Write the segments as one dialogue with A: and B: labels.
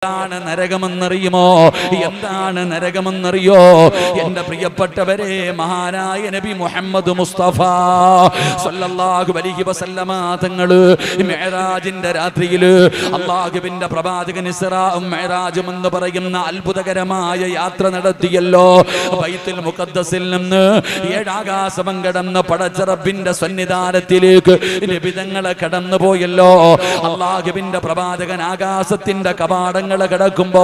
A: എന്താണ് നരകമെന്നറിയുമോ? എന്താണ് നരകമെന്നറിയോ? എന്റെ പ്രിയപ്പെട്ടവരെ, മഹാനായ നബി മുഹമ്മദ് മുസ്തഫ സല്ലല്ലാഹു അലൈഹി വസല്ലമ തങ്ങള് മിഅ്റാജിന്റെ രാത്രിയില് അല്ലാഹുവിന്റെ പ്രവാചകൻ ഇസ്റാഉം മിഅ്റാജും എന്ന് പറയുന്ന അത്ഭുതകരമായ യാത്ര നടത്തിയല്ലോ. ബൈത്തുൽ മുഖദ്ദസിൽ നിന്ന് ഏഴാകാശം കടന്ന് പടച്ച റബ്ബിന്റെ സന്നിധാനത്തിലേക്ക് നബി തങ്ങളെ കടന്നു പോയല്ലോ. അല്ലാഹുവിന്റെ പ്രവാചകൻ ആകാശത്തിന്റെ കവാടങ്ങൾ കിടക്കുമ്പോ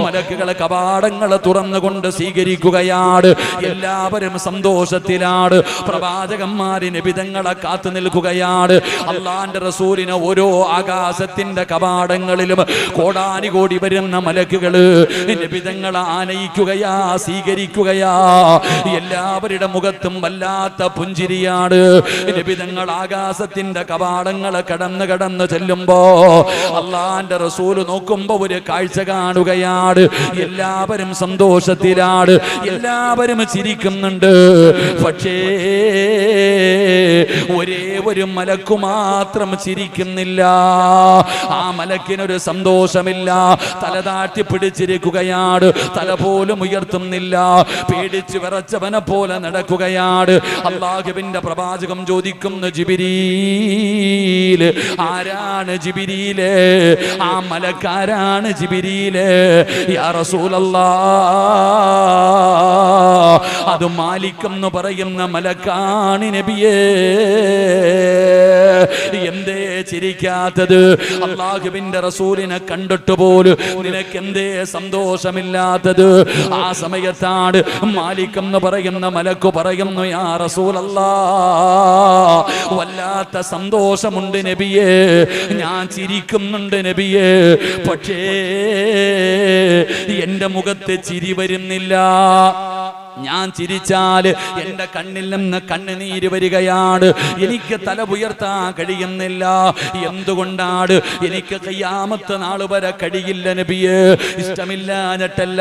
A: മലക്കുകളെ കവാടങ്ങളെ തുറന്നുകൊണ്ട് സ്വീകരിക്കുകയാണ്. എല്ലാവരും സന്തോഷത്തിലാണ്. പ്രവാചകന്മാര് നബിതങ്ങളെ കാത്തു നിൽക്കുകയാണ്. അള്ളാന്റെ റസൂലിനെ ഓരോ ആകാശത്തിന്റെ കവാടങ്ങളിലും കോടാനുകോടി വരുന്ന മലക്കുകള് നബിതങ്ങളെ ആനയിക്കുകയാ, സ്വീകരിക്കുകയാ. എല്ലാവരുടെ മുഖത്തും വല്ലാത്ത പുഞ്ചിരിയാണ്. നബിതങ്ങൾ ആകാശത്തിന്റെ കവാടങ്ങളെ കടന്ന് ചെല്ലുമ്പോ അള്ളാന്റെ റസൂല് നോക്കുമ്പോ ഒരു കാഴ്ച കാണുകയാണ്. എല്ലാവരും സന്തോഷത്തിലാണ്, എല്ലാവരും ചിരിക്കുന്നുണ്ട്. പക്ഷേ ഒരേ ഒരു മലക്കു മാത്രം ചിരിക്കുന്നില്ല. ആ മലക്കിനൊരു സന്തോഷമില്ല. തല താഴ്ത്തി പിടിച്ചിരിക്കുകയാണ്, തല പോലും ഉയർത്തുന്നില്ല. പേടിച്ച് വിറച്ചവനെ പോലെ നടക്കുകയാണ്. അല്ലാഹുവിന്റെ പ്രവാചകം ചോദിക്കുന്നു, ജിബ്രീൽ, ആരാണ് ജിബ്രീല്? ആ മലക്കാരാണ് ജിബ്രീല്. യാ റസൂലല്ലാഹ്, അത് മാലിക് എന്ന് പറയുന്ന മലക്കാണ് നബിയേ. എന്തേ ചിരിക്കാത്തത്? അല്ലാഹുവിന്റെ റസൂലിനെ കണ്ടിട്ട് പോലും നിനക്ക് എന്തേ സന്തോഷമില്ലാത്തത്? ആ സമയത്താണ് മാലിക് എന്ന് പറയുന്ന മലക്ക് പറയുന്നു, യാ റസൂലല്ലാഹ്, വല്ലാത്ത സന്തോഷമുണ്ട് നബിയേ, ഞാൻ ചിരിക്കുന്നുണ്ട് നബിയേ. പക്ഷേ എന്റെ മുഖത്ത് ചിരി വരുന്നില്ല. ഞാൻ ചിരിച്ചാൽ എന്റെ കണ്ണിൽ നിന്ന് കണ്ണുനീര് വരികയാണ്. എനിക്ക് തല ഉയർത്താൻ കഴിയുന്നില്ല. എന്തുകൊണ്ടാണ്? എനിക്ക് ഖിയാമത്ത് നാൾ വരെ കഴിയില്ല നബിയേ. ഇഷ്ടമില്ലാഞ്ഞിട്ടല്ല,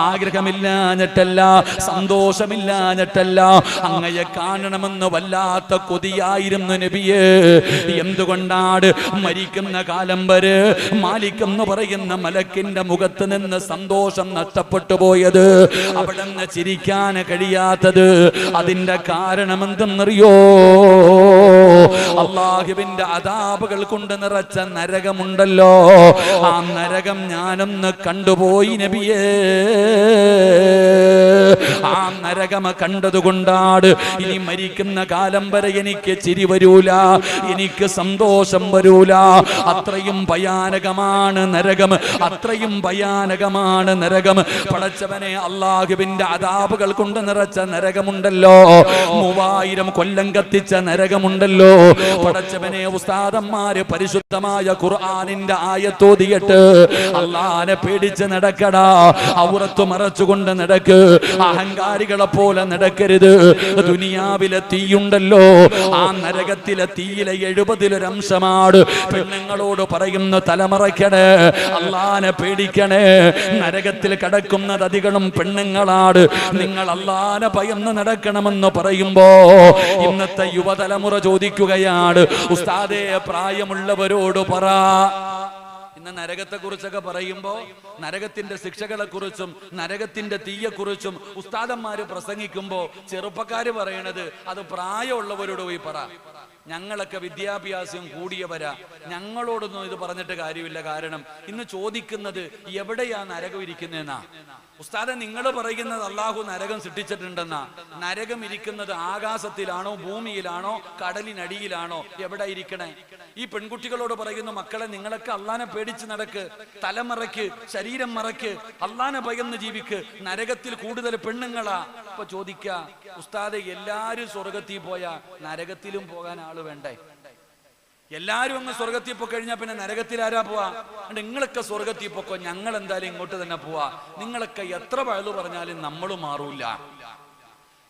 A: ആഗ്രഹമില്ലാഞ്ഞിട്ടല്ല, സന്തോഷമില്ലാഞ്ഞിട്ടല്ല, അങ്ങയെ കാണണമെന്ന് വല്ലാത്ത കൊതിയായിരുന്നു നബിയേ. എന്തുകൊണ്ടാണ്? മരിക്കുന്ന കാലം വരെ മാലിക് എന്ന് പറയുന്ന മലക്കിന്റെ മുഖത്ത് നിന്ന് സന്തോഷം നഷ്ടപ്പെട്ടു പോയത്, അവിടെ നിന്ന് ചിരിക്കാൻ കഴിയാത്തത്. അതിന്റെ കാരണം എന്തെന്നറിയോ? അല്ലാഹുവിന്റെ അദാബുകൾ കൊണ്ട് നിറച്ച നരകമുണ്ടല്ലോ, ആ നരകം ഞാനൊന്ന് കണ്ടുപോയി നബിയേ. ആ നരകം കണ്ടതുകൊണ്ടാണ് ഇനി മരിക്കുന്ന കാലം വരെ എനിക്ക് ചിരി വരൂല, എനിക്ക് സന്തോഷം വരൂല. അത്രയും ഭയാനകമാണ് നരകം, അത്രയും ഭയാനകമാണ് നരകം. പടച്ചവനെ, അല്ലാഹുവിന്റെ അദാബുകൾ കൊണ്ട് നിറച്ച നരകമുണ്ടല്ലോ, 3000 കൊല്ലം കത്തിച്ച നരകമുണ്ടല്ലോ. പടച്ചവനെ, ഉസ്താദന്മാര് പരിശുദ്ധമായ ഖുർആനിന്റെ ആയത്തോതിയിട്ട് അല്ലാഹനെ പേടിച്ച് നടക്കടാ, ഔറത്ത് മറച്ചുകൊണ്ട് നടക്ക്, അഹങ്കാരികളെ പോലെ നടക്കരുത്. ദുനിയാവിലെ തീയുണ്ടല്ലോ, ആ നരകത്തിലെ തീയിലെ 70% പെണ്ണുങ്ങളോട് പറയുന്ന തലമറയ്ക്കണേ, അല്ലാഹനെ പേടിക്കണേ. നരകത്തിൽ കിടക്കുന്നത് അധികം പെണ്ണുങ്ങളാണ്. നിങ്ങൾ അല്ലാഹനെ ഭയന്ന് നടക്കണമെന്ന് പറയുമ്പോ ഇന്നത്തെ യുവതലമുറ ചോദിക്കുകയാണ്, ഉസ്താദേ, പ്രായമുള്ളവരോട് പറ. ഇന്ന് നരകത്തെ കുറിച്ചൊക്കെ പറയുമ്പോ നരകത്തിന്റെ ശിക്ഷകളെ കുറിച്ചും നരകത്തിന്റെ തീയെക്കുറിച്ചും ഉസ്താദന്മാര് പ്രസംഗിക്കുമ്പോ ചെറുപ്പക്കാര് പറയണത്, അത് പ്രായമുള്ളവരോട് പോയി പറ. ഞങ്ങളൊക്കെ വിദ്യാഭ്യാസം കൂടിയവരാ, ഞങ്ങളോടൊന്നും ഇത് പറഞ്ഞിട്ട് കാര്യമില്ല. കാരണം ഇന്ന് ചോദിക്കുന്നത് എവിടെയാ നരകം ഇരിക്കുന്നതെന്നാ. ഉസ്താദെ, നിങ്ങൾ പറയുന്നത് അല്ലാഹു നരകം സൃഷ്ടിച്ചിട്ടുണ്ടെന്നാ. നരകം ഇരിക്കുന്നത് ആകാശത്തിലാണോ, ഭൂമിയിലാണോ, കടലിനടിയിലാണോ? എവിടെ ഇരിക്കണേ? ഈ പെൺകുട്ടികളോട് പറയുന്നു, മക്കളെ, നിങ്ങളൊക്കെ അല്ലാഹനെ പേടിച്ച് നടക്ക്, തലമറയ്ക്ക്, ശരീരം മറയ്ക്ക്, അല്ലാഹനെ ഭയന്ന് ജീവിക്ക്. നരകത്തിൽ കൂടുതൽ പെണ്ണുങ്ങളാ. ഇപ്പൊ ചോദിക്ക, ഉസ്താദെ, എല്ലാരും സ്വർഗത്തിൽ പോയാ നരകത്തിലും പോകാൻ ആള് വേണ്ടേ? എല്ലാരും അങ്ങ് സ്വർഗത്തിൽ പോയി കഴിഞ്ഞാൽ പിന്നെ നരകത്തിൽ ആരാ പോവാ? നിങ്ങളൊക്കെ സ്വർഗത്തിൽ പോക്കോ, ഞങ്ങൾ എന്തായാലും ഇങ്ങോട്ട് തന്നെ പോവാ. നിങ്ങളൊക്കെ എത്ര വഴുതു പറഞ്ഞാലും നമ്മൾ മാറൂല.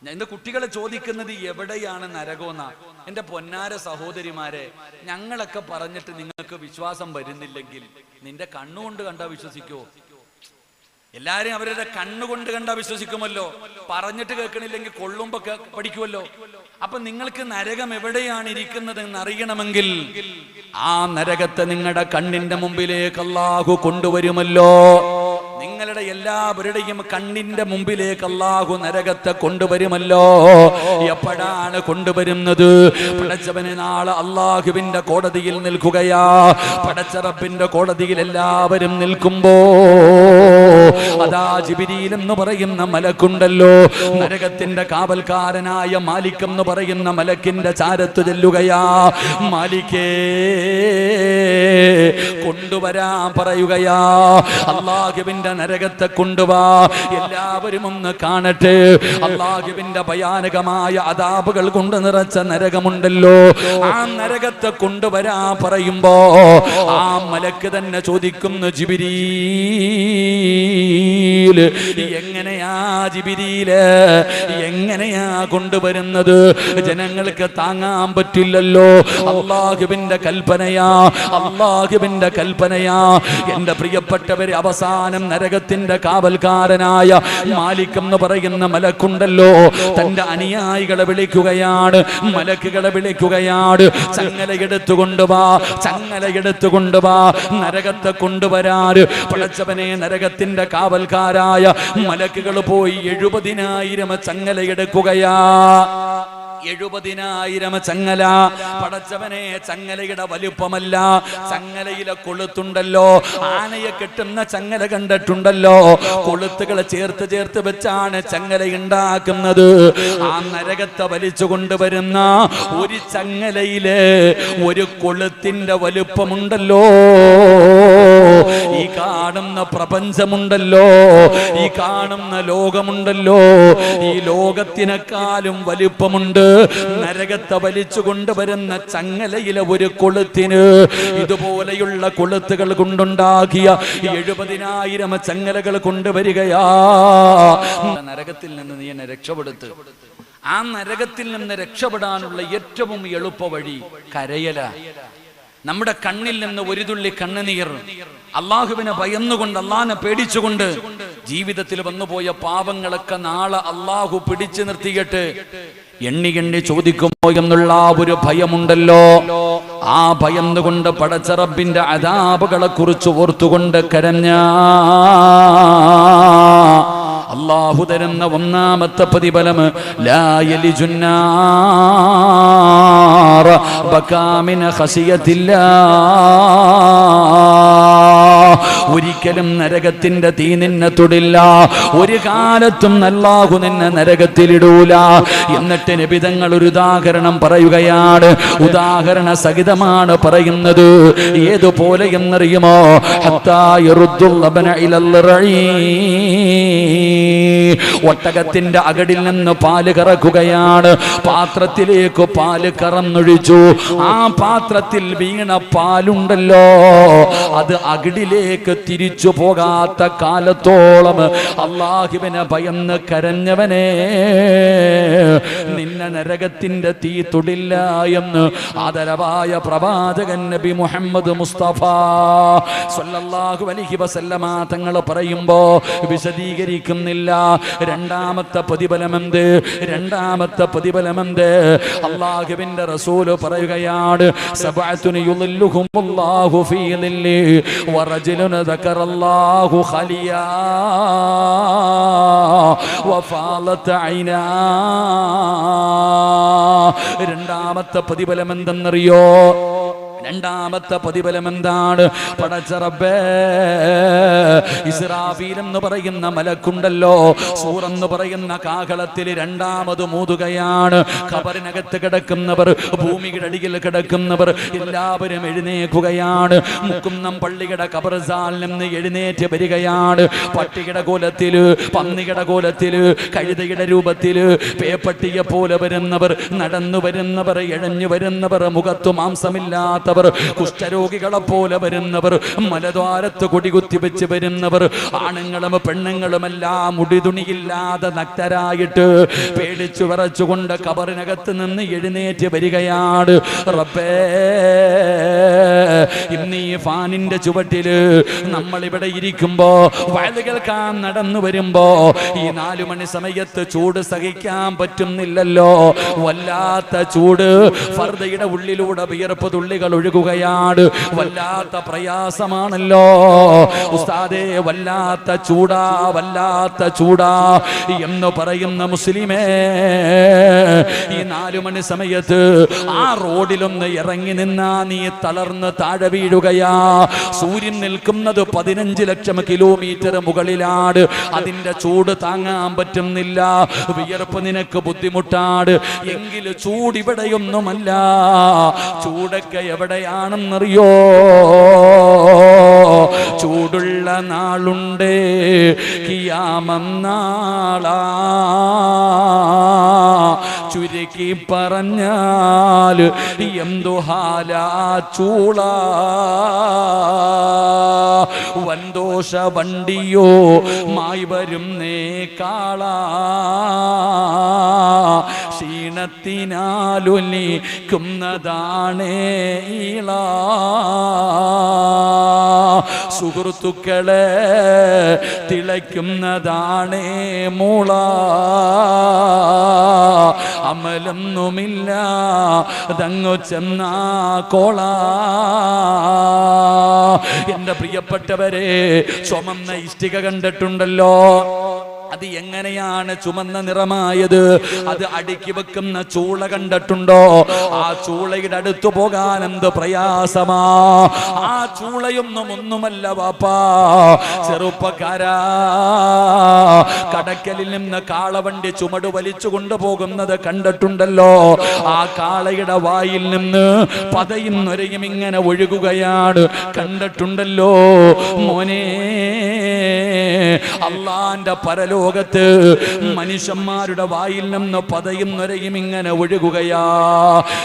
A: എന്റെ കുട്ടികളെ ചോദിക്കുന്നത് എവിടെയാണ് നരകമെന്നാ. എന്റെ പൊന്നാര സഹോദരിമാരെ, ഞങ്ങളൊക്കെ പറഞ്ഞിട്ട് നിങ്ങൾക്ക് വിശ്വാസം വരുന്നില്ലെങ്കിൽ നിന്റെ കണ്ണുകൊണ്ട് കണ്ടാ വിശ്വസിക്കോ? എല്ലാരും അവരുടെ കണ്ണുകൊണ്ട് കണ്ടാ വിശ്വസിക്കുമല്ലോ, പറഞ്ഞിട്ട് കേൾക്കണില്ലെങ്കിൽ കൊള്ളുമ്പോ പഠിക്കുമല്ലോ. അപ്പൊ നിങ്ങൾക്ക് നരകം എവിടെയാണ് ഇരിക്കുന്നത് എന്ന് അറിയണമെങ്കിൽ ആ നരകത്തെ നിങ്ങളുടെ കണ്ണിന്റെ മുമ്പിലേക്ക് അല്ലാഹു കൊണ്ടുവരുമല്ലോ. നിങ്ങളുടെ എല്ലാവരുടെയും കണ്ണിന്റെ മുമ്പിലേക്ക് അല്ലാഹു നരകത്തെ കൊണ്ടുവരുമല്ലോ. എപ്പോഴാണ് കൊണ്ടുവരുന്നത്? പടച്ചവനെ നാളെ അല്ലാഹുവിന്റെ കോടതിയിൽ നിൽക്കുകയാ. പടച്ച റബ്ബിന്റെ കോടതിയിൽ എല്ലാവരും നിൽക്കുമ്പോ അതാ ജിബ്രീൽ എന്ന് പറയുന്ന മലക്കുണ്ടല്ലോ, നരകത്തിന്റെ കാവൽക്കാരനായ മാലിക് എന്ന് പറയുന്ന മലക്കിന്റെ ചാരത്ത് ചെല്ലുകയാ. മാലിക്കേ കൊണ്ടുവരാൻ പറയുകയാ. അല്ലാഹുവിന്റെ നരകത്തെ കൊണ്ടുവാ, എല്ലാവരും ഒന്ന് കാണട്ടെ. അല്ലാഹുവിന്റെ ഭയാനകമായ അദാബുകൾ കൊണ്ട് നിറച്ച നരകമുണ്ടല്ലോ, ആ നരകത്തെ കൊണ്ടുവരാ പറയുമ്പോ ആ മലക്ക് തന്നെ ചോദിക്കുന്നു, ജിബ്രീൽ എങ്ങനെയാ ജിബ്രീല് എങ്ങനെയാ കൊണ്ടുവരുന്നത്? ജനങ്ങൾക്ക് താങ്ങാൻ പറ്റില്ലല്ലോ. അല്ലാഹുവിന്റെ കൽപ്പനയാ, അല്ലാഹുവിന്റെ കൽപ്പനയാ. എന്റെ പ്രിയപ്പെട്ടവരെ, അവസാനം നരകത്തിന്റെ കാവൽക്കാരനായ മാലിക് എന്ന് പറയുന്ന മലക്കുണ്ടല്ലോ, തന്റെ അനുയായികളെ വിളിക്കുകയാണ്, മലക്കുകളെ വിളിക്കുകയാണ്. ചങ്ങലയെടുത്തുകൊണ്ടുവാ, ചങ്ങലയെടുത്തുകൊണ്ടുവാ, നരകത്തെ കൊണ്ടുവരാറ്. പടച്ചവനെ, നരകത്തിന്റെ കാവൽക്കാരായ മലക്കുകൾ പോയി 70,000 ചങ്ങലയെടുക്കുകയാ. 70,000 ചങ്ങല. പടച്ചവനെ, ചങ്ങലയുടെ വലുപ്പമല്ല, ചങ്ങലയിലെ കൊളുത്തുണ്ടല്ലോ, ആനയെ കെട്ടുന്ന ചങ്ങല കണ്ടിട്ടുണ്ടല്ലോ, കൊളുത്തുകൾ ചേർത്ത് ചേർത്ത് വെച്ചാണ് ചങ്ങല ഉണ്ടാക്കുന്നത്. ആ നരകത്തെ വലിച്ചു കൊണ്ടുവരുന്ന ഒരു ചങ്ങലയില് ഒരു കൊളുത്തിന്റെ വലുപ്പമുണ്ടല്ലോ. ഈ കാണുന്ന പ്രപഞ്ചമുണ്ടല്ലോ, ഈ കാണുന്ന ലോകമുണ്ടല്ലോ, ഈ ലോകത്തിനേക്കാളും വലുപ്പമുണ്ട് നരകത്തെ വലിച്ചു കൊണ്ടുവരുന്ന ചങ്ങലയിലെ ഒരു കൊളുത്തിന്. ഇതുപോലെയുള്ള കൊളുത്തുകൾ കൊണ്ടുണ്ടാക്കിയ 70,000 ചങ്ങലകൾ കൊണ്ടുവരികയാ. നരകത്തിൽ നിന്ന് നീ എന്നെ രക്ഷപ്പെടുത്ത്. ആ നരകത്തിൽ നിന്ന് രക്ഷപ്പെടാനുള്ള ഏറ്റവും എളുപ്പ വഴി കരയല. നമ്മുടെ കണ്ണിൽ നിന്ന് ഒരു തുള്ളി കണ്ണുനീർ അള്ളാഹുവിനെ ഭയന്നുകൊണ്ട്, അള്ളാഹിനെ പേടിച്ചുകൊണ്ട് ജീവിതത്തിൽ വന്നുപോയ പാപങ്ങളൊക്കെ നാളെ അള്ളാഹു പിടിച്ചു നിർത്തിയിട്ട് എണ്ണി എണ്ണി ചോദിക്കുമോ എന്നുള്ള ഒരു ഭയമുണ്ടല്ലോ. ആ ഭയന്നുകൊണ്ട് പടച്ച റബ്ബിന്റെ അദാബുകളെ കുറിച്ച് ഓർത്തുകൊണ്ട് കരഞ്ഞ അല്ലാഹു തരുന്ന ഒന്നാമത്തെ പ്രതിഫലം ലാ യലിജുന്നാർ ബകാമിന ഖസിയത്തില്ലാഹ്. ഒരിക്കലും നരകത്തിന്റെ തീ നിന്നെ തൊടില്ല, ഒരു കാലത്തും അല്ലാഹു നിന്നെ നരകത്തിലിടൂല. എന്നിട്ട് നബി തങ്ങൾ ഒരു ഉദാഹരണം പറയുകയാണ്, ഉദാഹരണ സഹിതമാണ് പറയുന്നത്. ഏതുപോലെ എന്നറിയുമോ? ഹത്താ യറുദ്ദുൽ ലബന ഇലൽ റഈ. ഒട്ടകത്തിന്റെ അകടിൽ നിന്ന് പാല് കറക്കുകയാണ്, പാത്രത്തിലേക്ക് പാല് കറന്നൊഴിച്ചു. ആ പാത്രത്തിൽ വീണ പാലുണ്ടല്ലോ, അത് അകടിലേക്ക് തിരിച്ചു പോകാത്ത കാലത്തോളം അല്ലാഹുവിനെ ഭയന്ന് കരഞ്ഞവനെ നിന്നെ നരകത്തിന്റെ തീ തൊടില്ല എന്ന് ആദരവായ പ്രവാചകൻ നബി മുഹമ്മദ് മുസ്തഫ സ്വല്ലല്ലാഹു അലൈഹി വസല്ലമ തങ്ങൾ പറയുമ്പോ വിശദീകരിക്കുന്നില്ല. രണ്ടാമത്തെ പ്രതിഫലമെന്ത്? രണ്ടാമത്തെ പ്രതിഫലമെന്ത്? അല്ലാഹുവിന്റെ റസൂൽ പറയുകയാണ്, സബഅത്തുൻ യുളില്ലുഹുമുല്ലാഹു ഫീ ളില്ലി വറജുലുൻ ദക്കറല്ലാഹു ഖലിയാ വഫാലത ഐനാ. രണ്ടാമത്തെ പ്രതിഫലം എന്തെന്നറിയോ? രണ്ടാമത്തെ പ്രതിഫലം എന്താണ്? പടച്ച റബ്ബേ, ഇസ്രാഫീൽ എന്ന് പറയുന്ന മലക്കുണ്ടല്ലോ, സൂർ എന്ന് പറയുന്ന കാഹളത്തിൽ രണ്ടാമത് മൂതുകയാണ്. ഖബറിനകത്ത് കിടക്കുന്നവർ, ഭൂമിയുടെ അടിയിൽ കിടക്കുന്നവർ എല്ലാവരും എഴുന്നേൽക്കുകയാണ്. മുക്കുന്നം പള്ളിയുടെ ഖബർസ്ഥാനിൽ നിന്ന് എഴുന്നേറ്റ് വരികയാണ്. പട്ടിയുടെ കോലത്തില്, പന്നിയുടെ കോലത്തില്, കഴുതയുടെ രൂപത്തില്, പേപ്പട്ടിയെ പോലെ വരുന്നവർ, നടന്നു വരുന്നവർ, ഇഴഞ്ഞു വരുന്നവർ, മുഖത്തു മാംസമില്ലാത്തവർ, വരുന്നവർ, കുഷ്ഠരോഗികളെ പോലെ വരുന്നവർ, മലദ്വാരത്ത് കൊടികുത്തി വെച്ച് വരുന്നവർ, ആണുങ്ങളും പെണ്ണുങ്ങളുമെല്ലാം മുടിതുണിയില്ലാതെ നഗ്നരായിട്ട് പേടിച്ചു വിറച്ചുകൊണ്ട് കബറിനകത്ത് നിന്ന് എഴുന്നേറ്റ് വരികയാണ്. റബ്ബേ, ഇന്ന് ഈ ഫാനിന്റെ ചുവട്ടില് നമ്മളിവിടെ ഇരിക്കുമ്പോ വയല് കേൾക്കാൻ നടന്നു വരുമ്പോ ഈ 4 മണി സമയത്ത് ചൂട് സഹിക്കാൻ പറ്റുന്നില്ലല്ലോ. വല്ലാത്ത ചൂട്, ഫർദയുടെ ഉള്ളിലൂടെ വിയർപ്പ് തുള്ളികൾ ഒഴുകുകയാണ്. വല്ലാത്ത പ്രയാസമാണല്ലോ ഉസ്താദേ, വല്ലാത്ത ചൂടാ, വല്ലാത്ത ചൂടാ എന്ന് പറയുന്ന മുസ്ലിമേ, ഈ 4 മണി സമയത്ത് ആ റോഡിലൊന്ന് ഇറങ്ങി നിന്നാ നീ തളർന്ന് താഴെ വീഴുകയാ. സൂര്യൻ നിൽക്കുന്നത് 15 ലക്ഷം കിലോമീറ്റർ മുകളിലാണ്. അതിന്റെ ചൂട് താങ്ങാൻ പറ്റുന്നില്ല, വിയർപ്പ് നിനക്ക് ബുദ്ധിമുട്ടാണ്. എങ്കിൽ ചൂട് ഇവിടെയൊന്നുമല്ല. ചൂടൊക്കെ എവിടെയാണെന്നറിയോ? ചൂടുള്ള നാളുണ്ട്, കിയാമന്നാളാ. ചുരുക്കി പറഞ്ഞാൽ എന്തു ഹാലാ ചൂള. വൻദോഷ വണ്ടിയോ മായി വരുന്നേ കാള. ക്ഷീണത്തിനാലൊലിക്കുന്നതാണേ ഈള. സുഹൃത്തുക്കളെ തിളയ്ക്കുന്നതാണേ മൂള. അമലൊന്നുമില്ല തങ്ങു ചെന്നാ കോള. എന്റെ പ്രിയപ്പെട്ടവരെ, ചുമന്ന ഇഷ്ടിക കണ്ടിട്ടുണ്ടല്ലോ? അത് എങ്ങനെയാണ് ചുമന്ന നിറമായത്? അത് അടുക്കി വെക്കുന്ന ചൂള കണ്ടിട്ടുണ്ടോ? ആ ചൂളയുടെ അടുത്തു പോകാൻ എന്ത് പ്രയാസമാ. ആ ചൂളയൊന്നും ഒന്നുമല്ല വാപ്പാ. ചെറുപ്പക്കാരാ, കടക്കലിൽ നിന്ന് കാളവണ്ടി ചുമട് വലിച്ചു കൊണ്ടുപോകുന്നത് കണ്ടിട്ടുണ്ടല്ലോ? ആ കാളയുടെ വായിൽ നിന്ന് പതയും നൊരയും ഇങ്ങനെ ഒഴുകുകയാണ്. കണ്ടിട്ടുണ്ടല്ലോ മോനെ? അള്ളാന്റെ പരലോകത്ത് മനുഷ്യന്മാരുടെ വായിൽ നിന്ന് പതയും നൊരയും ഇങ്ങനെ ഒഴുകുകയാ.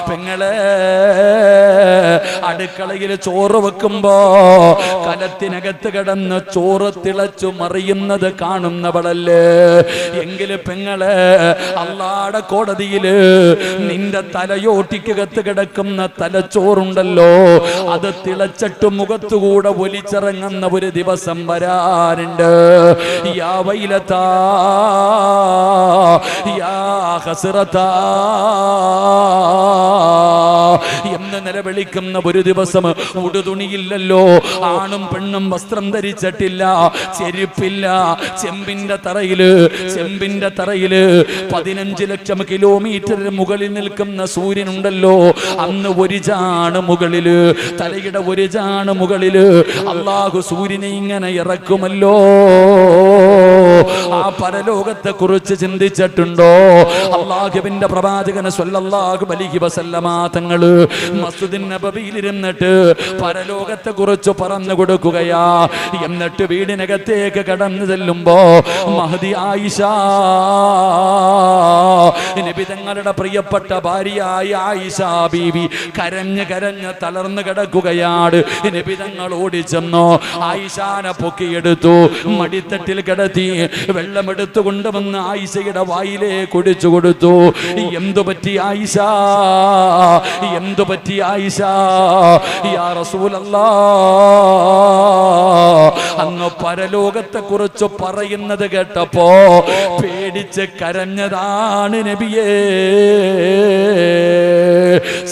A: പെങ്ങളെ, അടുക്കളയിൽ ചോറ് വെക്കുമ്പോ കലത്തിനകത്ത് കിടന്ന് ചോറ് തിളച്ചു മറിയുന്നത് കാണുന്നവളല്ലേ? എങ്കില് പെങ്ങളെ, അള്ളാടെ കോടതിയില് നിന്റെ തലയോട്ടിക്കകത്ത് കിടക്കുന്ന തലച്ചോറുണ്ടല്ലോ, അത് തിളച്ചിട്ട് മുഖത്തുകൂടെ ഒലിച്ചിറങ്ങുന്ന ഒരു ദിവസം വരാറുണ്ട്. യാ വൈലതാ, യാ ഹസ്റതാ എന്ന് നിലവിളിക്കുന്ന ഒരു ദിവസം. ഉടുതുണിയില്ലല്ലോ, ആണും പെണ്ണും വസ്ത്രം ധരിച്ചിട്ടില്ല, ചെരുപ്പില്ല. ചെമ്പിന്റെ തറയില് 15 ലക്ഷം കിലോമീറ്റർ മുകളിൽ നിൽക്കുന്ന സൂര്യനുണ്ടല്ലോ, അന്ന് ഒരു ചാണ് മുകളില്, തലയുടെ ഒരു ചാണ് മുകളില് അള്ളാഹു സൂര്യനെ ഇങ്ങനെ ഇറക്കുമല്ലോ. ആ പരലോകത്തെ കുറിച്ച് ചിന്തിച്ചിട്ടുണ്ടോ? അള്ളാഹുവിന്റെ പ്രവാചകൻ സ്വല്ലല്ലാഹു അലൈഹി വസല്ലമ തങ്ങള് മസ്ജിദുൻ നബവിയിൽ ഇരുന്നിട്ട് പരലോകത്തെ കുറിച്ച് പറഞ്ഞു കൊടുക്കുകയാ. എന്നിട്ട് വീടിനകത്തേക്ക് കടന്നു ചെല്ലുമ്പോ മഹദി ആയിഷ, നബി തങ്ങളുടെ പ്രിയപ്പെട്ട ഭാര്യയായ ആയിഷ ബീവി കരഞ്ഞ് തളർന്നു കിടക്കുകയാണ്. നബി തങ്ങൾ ഓടിച്ചെന്നോ ആയിഷാനെ പൊക്കിയെടുത്തു, മടിത്തട്ടിൽ കിടത്തി വെള്ളമെടുത്തു കൊണ്ടുവന്ന് ആയിഷയുടെ വായിലേ കുടിച്ചു കൊടുത്തു. എന്തു പറ്റി ആയിഷ? എന്തു പറ്റി ആയിഷ? യാ റസൂലല്ലാഹ്, അങ്ങ് പരലോകത്തെ കുറിച്ച് പറയുന്നത് കേട്ടപ്പോ പേടിച്ച് കരഞ്ഞതാണ് നബിയേ.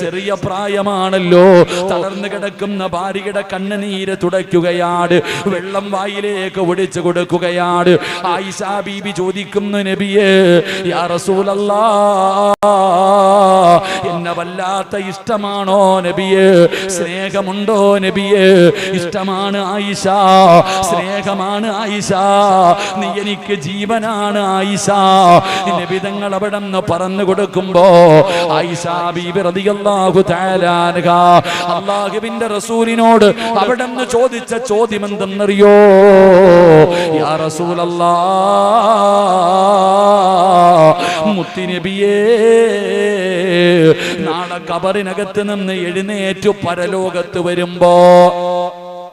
A: ചെറിയ പ്രായമാണല്ലോ, തളർന്നു കിടക്കുന്ന ഭാര്യയുടെ കണ്ണുനീര് തുടയ്ക്കുകയാണ്, വെള്ളം വായിലേക്ക് ഒഴിച്ചു കൊടുക്കുകയാണ്. ആയിഷ ബീബി ചോദിക്കുന്നു, നബിയേ, യാ റസൂലല്ലാഹ്, എന്നെ വല്ലാത്ത ഇഷ്ടമാണോ നബിയേ? സ്നേഹമുണ്ടോ നബിയേ? ഇഷ്ടമാണ് ആയിഷ, സ്നേഹമാണ് ആയിഷ, നീ എനിക്ക് ജീവനാണ് ആയിഷ. നബി തങ്ങൾ അവിടെ നിന്ന് പറഞ്ഞു കൊടുക്കുമ്പോ ആയിഷ ബീബി റളിയല്ലാഹു തആല അൻഹാ അല്ലാഹുവിന്റെ റസൂലിനോട് അവിടെ നിന്ന് ചോദിച്ച ചോദ്യം എന്തെന്നറിയോ? യാ റസൂലല്ലാഹ്, മുത്തുനബിയേ, നാളെ ഖബറിനകത്ത് നിന്ന് എഴുന്നേറ്റു പരലോകത്ത് വരുമ്പോ,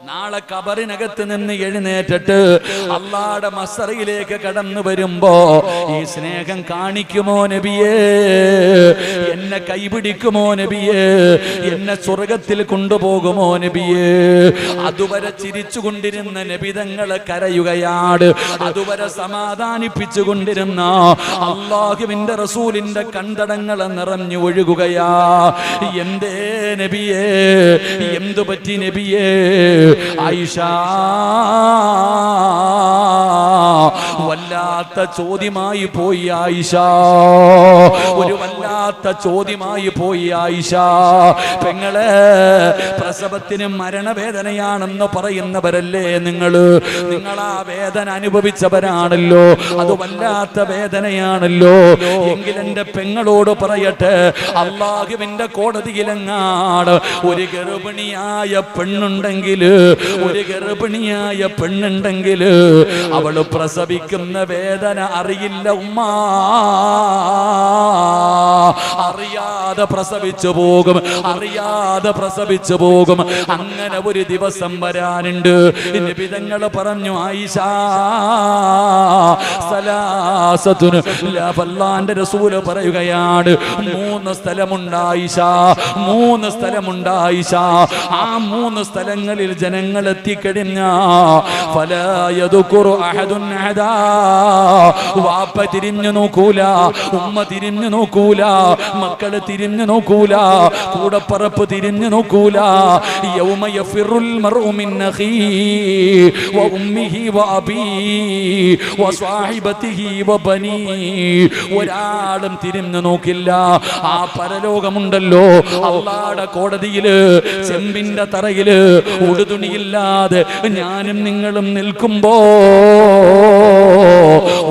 A: നാളെ ഖബറിനകത്ത് നിന്ന് എഴുന്നേറ്റിട്ട് അല്ലാഹുവിന്റെ മസ്റയിലേക്ക് കടന്നു വരുമ്പോ ഈ സ്നേഹം കാണിക്കുമോ നബിയേ? എന്നെ കൈപിടിക്കുമോ നബിയേ? എന്നെ സ്വർഗത്തിൽ കൊണ്ടുപോകുമോ നബിയേ? അതുവരെ ചിരിച്ചുകൊണ്ടിരുന്ന നബിതങ്ങളെ കരയുകയാണ്. അതുവരെ സമാധാനിപ്പിച്ചു കൊണ്ടിരുന്ന അല്ലാഹുവിന്റെ റസൂലിന്റെ കണ്ടടങ്ങളെ നിറഞ്ഞു ഒഴുകുകയാ. എന്തേ നബിയേ? എന്തു പറ്റി നബിയേ? ആയിഷ വല്ലാത്ത ചോദ്യമായി പോയി ആയിഷ, ഒരു വല്ലാത്ത ചോദ്യമായി പോയി ആയിഷ. പെങ്ങളെ, പ്രസവത്തിന് മരണവേദനയാണെന്ന് പറയുന്നവരല്ലേ നിങ്ങൾ ആ വേദന അനുഭവിച്ചവരാണല്ലോ. അത് വല്ലാത്ത വേദനയാണല്ലോ. എങ്കിലെന്റെ പെങ്ങളോട് പറയട്ടെ, അല്ലാഹുവിന്റെ കോടതിയിലെങ്ങാണ് ഒരു ഗർഭിണിയായ പെണ്ണുണ്ടെങ്കിൽ, ഒരു ഗർഭിണിയായ പെണ്ണുണ്ടെങ്കിൽ അവള് പ്രസവിക്കുന്ന വേദന അറിയില്ല ഉമ്മ. അറിയാതെ പ്രസവിച്ചു പോകും, അറിയാതെ പ്രസവിച്ചു പോകും. അങ്ങനെ ഒരു ദിവസം വരാനുണ്ട്. നബിതങ്ങൾ പറഞ്ഞു, ആയിഷ സലാസത്തുന്, അല്ലാഹുവിന്റെ റസൂല് പറയുകയാണ്, 3 സ്ഥലമുണ്ട് ആയിഷ, 3 സ്ഥലമുണ്ട് ആയിഷ. ആ 3 സ്ഥലങ്ങളിൽ ജനങ്ങൾ എത്തിക്കഴിഞ്ഞ വാപ്പ തിരിഞ്ഞു നോക്കൂല, ഉമ്മ തിരിഞ്ഞു നോക്കൂല, മക്കള് തിരിഞ്ഞു നോക്കൂല, കൂടപ്പറപ്പ് തിരിഞ്ഞു നോക്കൂല. യൗമ യഫിറുൽ മർഉ മിൻ അഖീഹി വ ഉമ്മിഹി വ അബീഹി വ സ്വഹിബതിഹി വ ബനീഹി. ഒരാളും തിരിഞ്ഞു നോക്കില്ല. ആ പരലോകമുണ്ടല്ലോ, അല്ലാഹുവിന്റെ കോടതിയില് ചെമ്പിന്റെ തറയില് ഉടുതുണിയില്ലാതെ ഞാനും നിങ്ങളും നിൽക്കുമ്പോ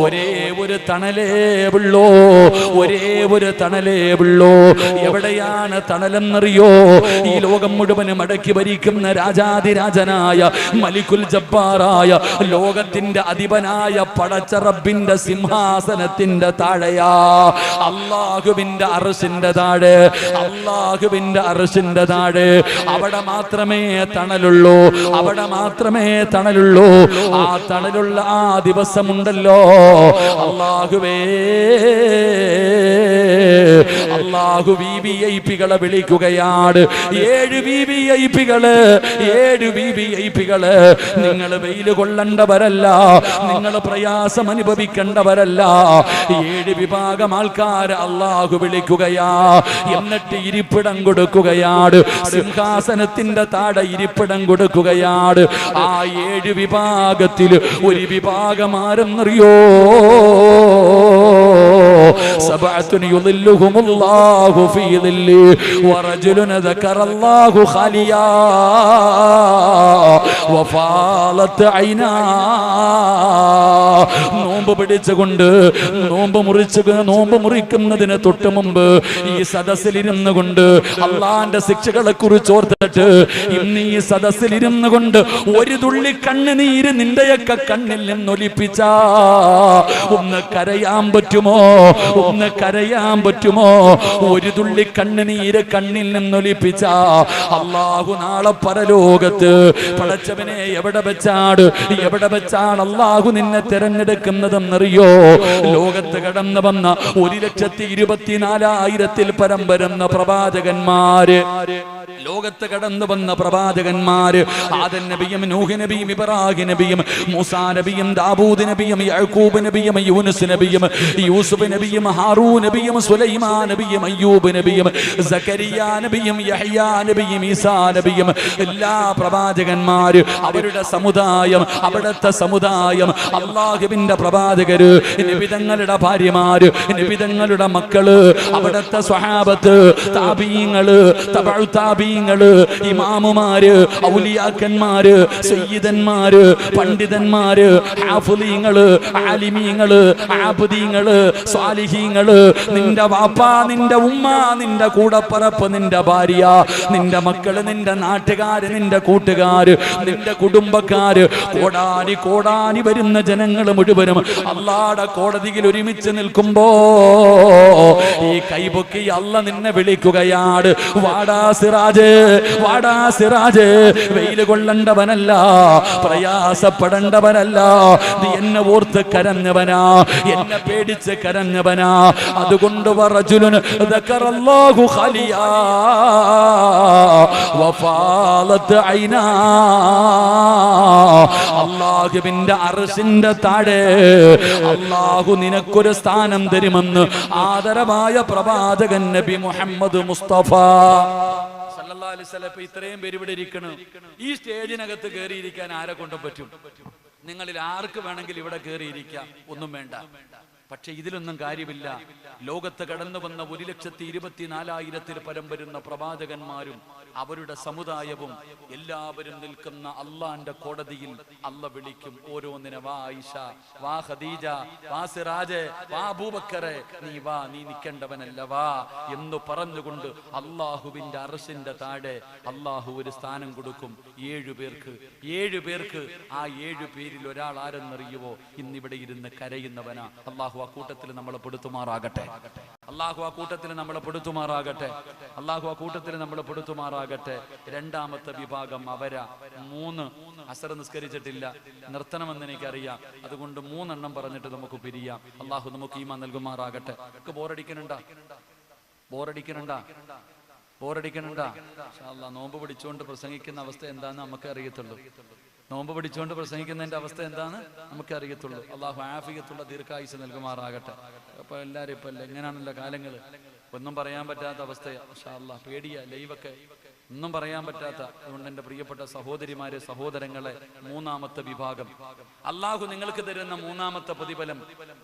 A: ഒരേ ഒരു തണലേ ഉള്ളൂ, ഒരേ ഒരു തണലേ ഉള്ളൂ. എവിടെയാണ് തണലെന്നറിയോ? ഈ ലോകം മുഴുവനും അടക്കി ഭരിക്കുന്ന രാജാതിരാജനായ മലിക്കുൽ ജബ്ബാറായ ലോകത്തിന്റെ അധിപനായ പടച്ച റബ്ബിന്റെ സിംഹാസനത്തിന്റെ താഴെയാ. അല്ലാഹുവിന്റെ അർശിന്റെ താഴെ, അല്ലാഹുവിന്റെ അർശിന്റെ താഴെ. അവിടെ മാത്രമേ തണലുള്ളൂ, അവിടെ മാത്രമേ തണലുള്ളൂ. ആ തണലുള്ള ആ ദിവസമുണ്ടല്ലോ, അല്ലാഹുവേ, അല്ലാഹു വിവിഐപികളെ വിളിക്കുകയാണ്. 7 വിവിഐപികള്, 7 വിവിഐപികള്. നിങ്ങൾ വെയിൽ കൊള്ളേണ്ടവരല്ല, നിങ്ങൾ പ്രയാസം അനുഭവിക്കേണ്ടവരല്ല. 7 വിഭാഗം ആൾക്കാർ അല്ലാഹു വിളിക്കുകയാ. എന്നിട്ട് ഇരിപ്പിടം കൊടുക്കുകയാണ്, സിംഹാസനത്തിന്റെ താഴെ ഇരിപ്പിടം കൊടുക്കുകയാണ്. ആ 7 വിഭാഗത്തിൽ ഒരു വിഭാഗം ആരെന്നറിയോ? സബഅത്തുൻ യുളില്ലുഹുമുല്ലാഹു ഫീ ദില്ലി വറജുലുൻ ദക്കറല്ലാഹു ഖാലിയാ വഫാലത് ഐനാ. നോമ്പ് പിടിച്ചുകൊണ്ട് നോമ്പ് മുറിക്കുന്നതിന് തൊട്ട് മുമ്പ് ഈ സദസ്സിലിരുന്നു കൊണ്ട് അള്ളാന്റെ ശിക്ഷകളെ കുറിച്ച് ഓർത്തിട്ട് ഇന്ന് ഈ സദസ്സിലിരുന്നു കൊണ്ട് ഒരു തുള്ളി കണ്ണുനീര് നിന്റെയൊക്കെ കണ്ണിൽ നിന്നൊലിപ്പിച്ച ഒന്ന് കരയാൻ പറ്റുമോ? ഒന്ന് കരയാൻ പറ്റുമോ? ഒരു തുള്ളി കണ്ണുനീര് കണ്ണിൽ നിന്നൊലിപ്പിച്ച അല്ലാഹു നാളെ പരലോകത്ത് പടച്ചവനെ എവിടെ വെച്ചാണ് അല്ലാഹു നിന്നെ തിരഞ്ഞെടുക്കുന്നതെന്നറിയോ? ലോകത്ത് കടന്നു വന്ന 1,24,000 പരം വരുന്ന പ്രവാചകന്മാര്, ലോകത്ത് കടന്നു വന്ന പ്രവാചകന്മാര്, ആദം നബിയും നൂഹ് നബിയും ഇബ്രാഹിം നബിയും മൂസാ നബിയും ദാവൂദ് നബിയും യാക്കൂബ് നബിയും യൂനുസ് നബിയും യൂസുഫ് നബിയും ഹാറൂൻ നബിയും സുലൈമാൻ നബിയും അയ്യൂബ് നബിയും സക്കരിയ നബിയും യഹ്യാ നബിയും ഈസാ നബിയും എല്ലാ പ്രവാചകന്മാര്, അവരുടെ സമുദായം, അവിടുത്തെ സമുദായം, അല്ലാഹുവിന്റെ പ്രവാചകര്, നബിതങ്ങളുടെ ഭാര്യമാര്, നബിതങ്ങളുടെ മക്കള്, അവിടുത്തെ സ്വഹാബത്ത്, താബീങ്ങള്, തബഉ താബീങ്ങള്, ഇമാമുമാര്, ഔലിയാക്കന്മാര്, സയ്യിദന്മാര്, പണ്ഡിതന്മാര്, ഹാഫിളീങ്ങള്, ആലിമീങ്ങള്, ആബിദീങ്ങള്, സ്വാലിഹീങ്ങള്, നിന്റെ വാപ്പ, നിന്റെ ഉമ്മ, നിന്റെ കൂടപ്പറപ്പ്, നിന്റെ ഭാര്യ, നിന്റെ മക്കള്, നിന്റെ നാട്ടുകാര്, നിന്റെ കൂട്ടുകാര്, നിന്റെ കുടുംബക്കാര്, കോടാനി കോടാനി വരുന്ന ജനങ്ങൾ മുഴുവനും അല്ലാഹുവിന്റെ കോടതിയിൽ ഒരുമിച്ച് നിൽക്കുമ്പോ ഈ കൈപൊക്കി അല്ല നിന്നെ വിളിക്കുകയാണ്. വാടാ സിറാജ്, വാടാ സിറാജ്. വെയിൽ കൊള്ളണ്ടവനല്ല, പ്രയാസപ്പെടേണ്ടവനല്ല, നീ എന്നെ ഓർത്ത് കരഞ്ഞവനാ, എന്നെ പേടിച്ച് കരഞ്ഞവനാ. അതുകൊണ്ട് വറജുലുൻ ദക്കറല്ലാഹു ഖലിയാ വഫാലത്ത് ഐനാ. അല്ലാഹുവിന്റെ അർശിന്റെ താഴെ അല്ലാഹു നിനക്കൊരു സ്ഥാനം തരുമെന്ന് ആദരവായ പ്രവാചകൻ നബി മുഹമ്മദ് മുസ്തഫ സല്ലല്ലാഹു അലൈഹി വസല്ലം. ഇത്രയും പേര് ഇവിടെ ഇരിക്കണം. ഈ സ്റ്റേജിനകത്ത് കയറിയിരിക്കാൻ ആരെ കൊണ്ടും പറ്റും? നിങ്ങളിൽ ആർക്ക് വേണമെങ്കിൽ ഇവിടെ കയറിയിരിക്കാം, ഒന്നും വേണ്ട. പക്ഷെ ഇതിലൊന്നും കാര്യമില്ല. ലോകത്ത് കടന്നു വന്ന 1,24,000 പരം വരുന്ന പ്രവാചകന്മാരും അവരുടെ സമുദായവും എല്ലാവരും നിൽക്കുന്ന അള്ളാന്റെ കോടതിയിൽ അല്ല വിളിക്കും ഓരോന്നിനെ. വാ ആയിഷ, വാ ഖദീജ, വാ സിറാജ്, വാ അബൂബക്കറെ, നീ വാ, നീ നിൽക്കേണ്ടവനല്ല, വാ എന്ന് പറഞ്ഞുകൊണ്ട് അള്ളാഹുവിന്റെ അർശിന്റെ താഴെ അള്ളാഹു ഒരു സ്ഥാനം കൊടുക്കും 7 പേർക്ക്. 7 പേർക്ക്. ആ 7 പേരിൽ ഒരാൾ ആരെന്നറിയുവോ? ഇന്നിവിടെ ഇരുന്ന് കരയുന്നവനാ. അള്ളാഹു ആ കൂട്ടത്തിൽ നമ്മളെ പെടുത്തുമാറാകട്ടെ. അള്ളാഹു ആ കൂട്ടത്തിൽ നമ്മളെ പെടുത്തുമാറാകട്ടെ. അള്ളാഹു ആ കൂട്ടത്തിൽ നമ്മളെ പെടുത്തുമാറാകട്ടെ. രണ്ടാമത്തെ വിഭാഗം അവരാ. 3 അസർ നിസ്കരിച്ചിട്ടില്ല, നിർത്തണമെന്ന് എനിക്കറിയാം. അതുകൊണ്ട് 3 എണ്ണം പറഞ്ഞിട്ട് നമുക്ക് പിരിയാം. അള്ളാഹു നമുക്ക് ഈമാൻ നൽകുമാറാകട്ടെ. ബോറടിക്കണുണ്ടാ? ബോറടിക്കണുണ്ടാ? ബോറടിക്കണുണ്ടാ? ഇൻഷാ അല്ലാഹ് നോമ്പ് പിടിച്ചുകൊണ്ട് പ്രസംഗിക്കുന്ന അവസ്ഥ എന്താണെന്ന് നമുക്ക് അറിയത്തുള്ളൂ. നോമ്പ് പിടിച്ചുകൊണ്ട് പ്രസംഗിക്കുന്നതിന്റെ അവസ്ഥ എന്താണ് നമുക്ക് അറിയത്തുള്ളൂ. അള്ളാഹു ആഫിയത്തുള്ള ദീർഘായുസ് നൽകുമാറാകട്ടെ. അപ്പൊ എല്ലാവരും ഇപ്പൊ എങ്ങനെയാണല്ലോ കാലങ്ങൾ, ഒന്നും പറയാൻ പറ്റാത്ത അവസ്ഥയാ. ഇൻഷാ അല്ലാഹ് പേടിയാ, ലൈവൊക്കെ ഒന്നും പറയാൻ പറ്റാത്ത. അതുകൊണ്ട് എൻ്റെ പ്രിയപ്പെട്ട സഹോദരിമാരെ, സഹോദരങ്ങളെ, 3ാമത്തെ വിഭാഗം അള്ളാഹു നിങ്ങൾക്ക് തരുന്ന 3ാമത്തെ പ്രതിഫലം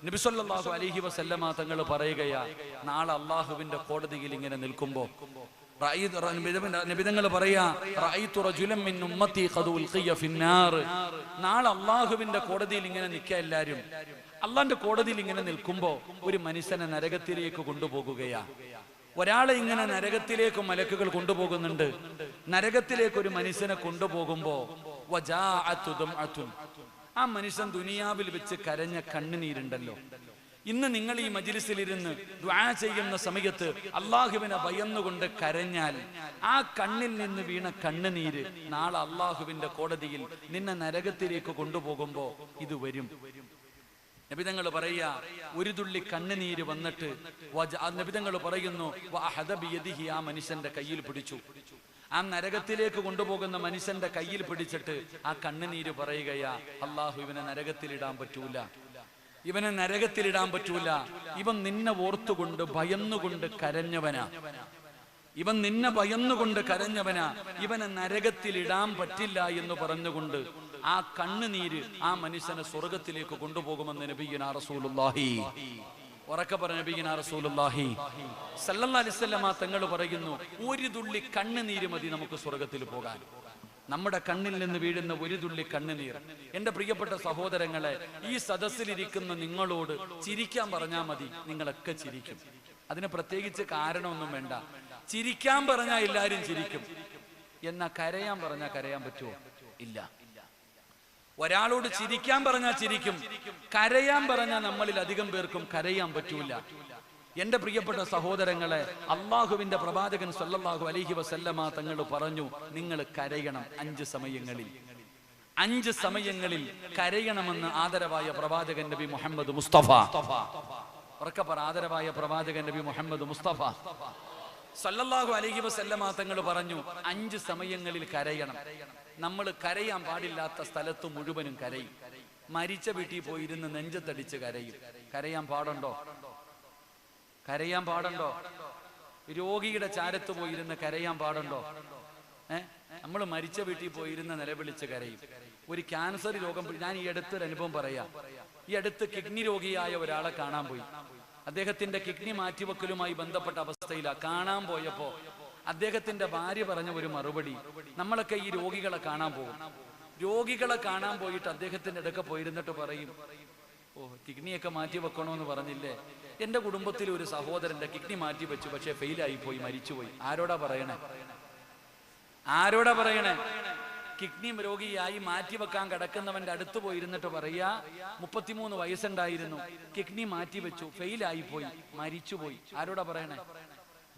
A: നബി സല്ലല്ലാഹു അലൈഹി വസല്ലമ തങ്ങൾ പറയുകയാ. നാളെ അള്ളാഹുവിന്റെ കോടതിയിൽ ഇങ്ങനെ നിൽക്കുമ്പോ നബിതങ്ങൾ പറയാ, നാളെ അള്ളാഹുവിന്റെ കോടതിയിൽ ഇങ്ങനെ നിൽക്കുക. എല്ലാരും അള്ളാന്റെ കോടതിയിൽ ഇങ്ങനെ നിൽക്കുമ്പോ ഒരു മനുഷ്യനെ നരകത്തിലേക്ക് കൊണ്ടുപോകുകയാ. ഒരാളെ ഇങ്ങനെ നരകത്തിലേക്ക് മലക്കുകൾ കൊണ്ടുപോകുന്നുണ്ട്. നരകത്തിലേക്ക് ഒരു മനുഷ്യനെ കൊണ്ടുപോകുമ്പോ ആ മനുഷ്യൻ ദുനിയാവിൽ വെച്ച് കരഞ്ഞ കണ്ണുനീരുണ്ടല്ലോ. ഇന്ന് നിങ്ങൾ ഈ മജ്ലിസിലിരുന്ന് ദുആ ചെയ്യുന്ന സമയത്ത് അള്ളാഹുവിനെ ഭയന്നുകൊണ്ട് കരഞ്ഞാൽ ആ കണ്ണിൽ നിന്ന് വീണ കണ്ണുനീര് നാളെ അള്ളാഹുവിന്റെ കോടതിയിൽ നിന്നെ നരകത്തിലേക്ക് കൊണ്ടുപോകുമ്പോ ഇത് വരും. നബിതങ്ങൾ പറയാ, ഒരു തുള്ളി കണ്ണുനീര് വന്നിട്ട് നബിതങ്ങൾ പറയുന്നു, ആ മനുഷ്യന്റെ കയ്യിൽ പിടിച്ചു. ആ നരകത്തിലേക്ക് കൊണ്ടുപോകുന്ന മനുഷ്യന്റെ കയ്യിൽ പിടിച്ചിട്ട് ആ കണ്ണുനീര് പറയുകയാ, അള്ളാഹു ഇവനെ നരകത്തിലിടാൻ പറ്റൂല, ഇവനെ നരകത്തിലിടാൻ പറ്റൂല. ഇവൻ നിന്നെ ഓർത്തുകൊണ്ട് ഭയന്നുകൊണ്ട് കരഞ്ഞവനാ, ഇവൻ നിന്നെ ഭയന്നുകൊണ്ട് കരഞ്ഞവനാ, ഇവനെ നരകത്തിലിടാൻ പറ്റില്ല എന്ന് പറഞ്ഞുകൊണ്ട് ആ കണ്ണുനീര് ആ മനുഷ്യനെ സ്വർഗത്തിലേക്ക് കൊണ്ടുപോകുമെന്ന് നബിയുനാ റസൂലുള്ളാഹി, ഉറക്കെ പറഞ്ഞ നബിയുനാ റസൂലുള്ളാഹി സല്ലല്ലാഹു അലൈഹി വസല്ലമ തങ്ങൾ പറയുന്നു, ഒരു തുള്ളി കണ്ണുനീര് മതി നമുക്ക് സ്വർഗത്തിൽ പോകാൻ. നമ്മുടെ കണ്ണിൽ നിന്ന് വീഴുന്ന ഒരു തുള്ളി കണ്ണുനീർ. എൻ്റെ പ്രിയപ്പെട്ട സഹോദരങ്ങളെ, ഈ സദസ്സിലിരിക്കുന്ന നിങ്ങളോട് ചിരിക്കാൻ പറഞ്ഞാൽ മതി, നിങ്ങളൊക്കെ ചിരിക്കും. അതിന് പ്രത്യേകിച്ച് കാരണമൊന്നും വേണ്ട. ചിരിക്കാൻ പറഞ്ഞാൽ എല്ലാവരും ചിരിക്കും. എന്നാ കരയാൻ പറഞ്ഞാൽ കരയാൻ പറ്റുമോ? ഇല്ല. ഒരാളോട് ചിരിക്കാൻ പറഞ്ഞാൽ ചിരിക്കും, കരയാൻ പറഞ്ഞാൽ നമ്മളിൽ അധികം പേർക്കും കരയാൻ പറ്റൂല. എന്റെ പ്രിയപ്പെട്ട സഹോദരങ്ങളെ, അള്ളാഹുവിന്റെ പ്രവാചകൻ സല്ലല്ലാഹു അലൈഹി വസല്ലമ തങ്ങൾ പറഞ്ഞു, നിങ്ങൾ കരയണം 5 സമയങ്ങളിൽ. 5 സമയങ്ങളിൽ കരയണമെന്ന് ആദരവായ പ്രവാചകൻ നബി മുഹമ്മദ് മുസ്തഫ, ഉറക്കെ പറ, ആദരവായ പ്രവാചകൻ നബി മുഹമ്മദ് മുസ്തഫ സല്ലല്ലാഹു അലൈഹി വസല്ലമ തങ്ങൾ പറഞ്ഞു 5 സമയങ്ങളിൽ കരയണം. നമ്മൾ കരയാൻ പാടില്ലാത്ത സ്ഥലത്ത് മുഴുവനും കരയും. മരിച്ച വീട്ടിൽ പോയിരുന്ന് നെഞ്ചത്തടിച്ച് കരയും. കരയാൻ പാടുണ്ടോ? കരയാൻ പാടുണ്ടോ? രോഗിയുടെ ചാരത്ത് പോയിരുന്ന് കരയാൻ പാടുണ്ടോ? നമ്മൾ മരിച്ച വീട്ടിൽ പോയിരുന്ന് നിലവിളിച്ച് കരയും. ഒരു ക്യാൻസർ രോഗം, ഞാൻ ഈ അടുത്തൊരു അനുഭവം പറയാം. ഈ അടുത്ത് കിഡ്നി രോഗിയായ ഒരാളെ കാണാൻ പോയി. അദ്ദേഹത്തിന്റെ കിഡ്നി മാറ്റിവെക്കലുമായി ബന്ധപ്പെട്ട അവസ്ഥയിലാണ്. കാണാൻ പോയപ്പോ അദ്ദേഹത്തിന്റെ ഭാര്യ പറഞ്ഞ ഒരു മറുപടി, നമ്മളൊക്കെ ഈ രോഗികളെ കാണാൻ പോകും, രോഗികളെ കാണാൻ പോയിട്ട് അദ്ദേഹത്തിന്റെ അടുക്ക പോയിരുന്നിട്ട് പറയും, ഓ കിഡ്നിയൊക്കെ മാറ്റി വെക്കണോന്ന് പറഞ്ഞില്ലേ, എന്റെ കുടുംബത്തിൽ ഒരു സഹോദരന്റെ കിഡ്നി മാറ്റി വെച്ചു, പക്ഷെ ഫെയിലായി പോയി, മരിച്ചുപോയി. ആരോടാ പറയണേ? ആരോടാ പറയണേ? കിഡ്നി രോഗിയായി മാറ്റിവെക്കാൻ കിടക്കുന്നവന്റെ അടുത്ത് പോയിരുന്നിട്ട് പറയാ, 33 വയസ്സുണ്ടായിരുന്നു, കിഡ്നി മാറ്റിവെച്ചു, ഫെയിലായി പോയി, മരിച്ചുപോയി. ആരോടാ പറയണേ?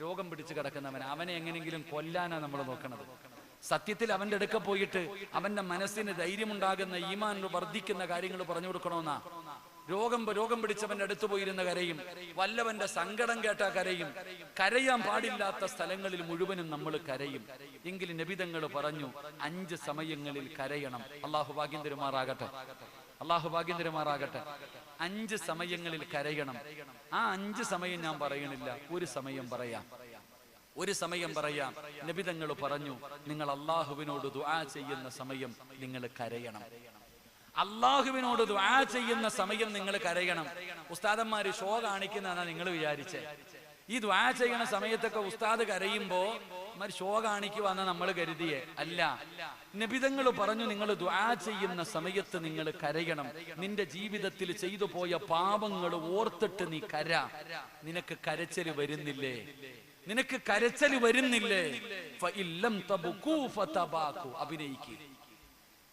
A: രോഗം പിടിച്ച് കിടക്കുന്നവൻ. അവനെ എങ്ങനെയെങ്കിലും കൊല്ലാനാ നമ്മൾ നോക്കണത്. സത്യത്തിൽ അവന്റെ അടുക്ക പോയിട്ട് അവന്റെ മനസ്സിന് ധൈര്യമുണ്ടാകുന്ന, ഈമാൻ വർദ്ധിക്കുന്ന കാര്യങ്ങൾ പറഞ്ഞു കൊടുക്കണമെന്നാ. രോഗം പിടിച്ചവന്റെ അടുത്ത് പോയിരുന്ന കരയും, വല്ലവന്റെ സങ്കടം കേട്ടാ കരയും. കരയാൻ പാടില്ലാത്ത സ്ഥലങ്ങളിൽ മുഴുവനും നമ്മൾ കരയും. എങ്കിലും നബിതങ്ങൾ പറഞ്ഞു 5 സമയങ്ങളിൽ കരയണം. അള്ളാഹു ഭാഗ്യം തരുമാറാകട്ടെ, അള്ളാഹു ഭാഗ്യം തരുമാറാകട്ടെ. 5 സമയങ്ങളിൽ കരയണം. ആ 5 സമയം ഞാൻ പറയണില്ല, ഒരു സമയം പറയാം, ഒരു സമയം പറയാം. നബിതങ്ങൾ പറഞ്ഞു, നിങ്ങൾ അള്ളാഹുവിനോട് ദുആ ചെയ്യുന്ന സമയം നിങ്ങൾ കരയണം. അള്ളാഹുവിനോട് ദുആ ചെയ്യുന്ന സമയം നിങ്ങൾ കരയണം. ഉസ്താദന്മാര് ഷോ കാണിക്കുന്നതാണ് നിങ്ങൾ വിചാരിച്ചേ. ഈ ദുആ ചെയ്യണ സമയത്തൊക്കെ ഉസ്താദ് കരയുമ്പോ ഷോ കാണിക്കുവാന്ന് നമ്മൾ കരുതിയേ അല്ല. നബിതങ്ങൾ പറഞ്ഞു, നിങ്ങൾ ദുആ ചെയ്യുന്ന സമയത്ത് നിങ്ങൾ കരയണം. നിന്റെ ജീവിതത്തിൽ ചെയ്തു പോയ പാപങ്ങൾ ഓർത്തിട്ട് നീ കര. നിനക്ക് കരച്ചല് വരുന്നില്ലേ? നിനക്ക് കരച്ചല് വരുന്നില്ലേ? അഭിനയിക്കുക.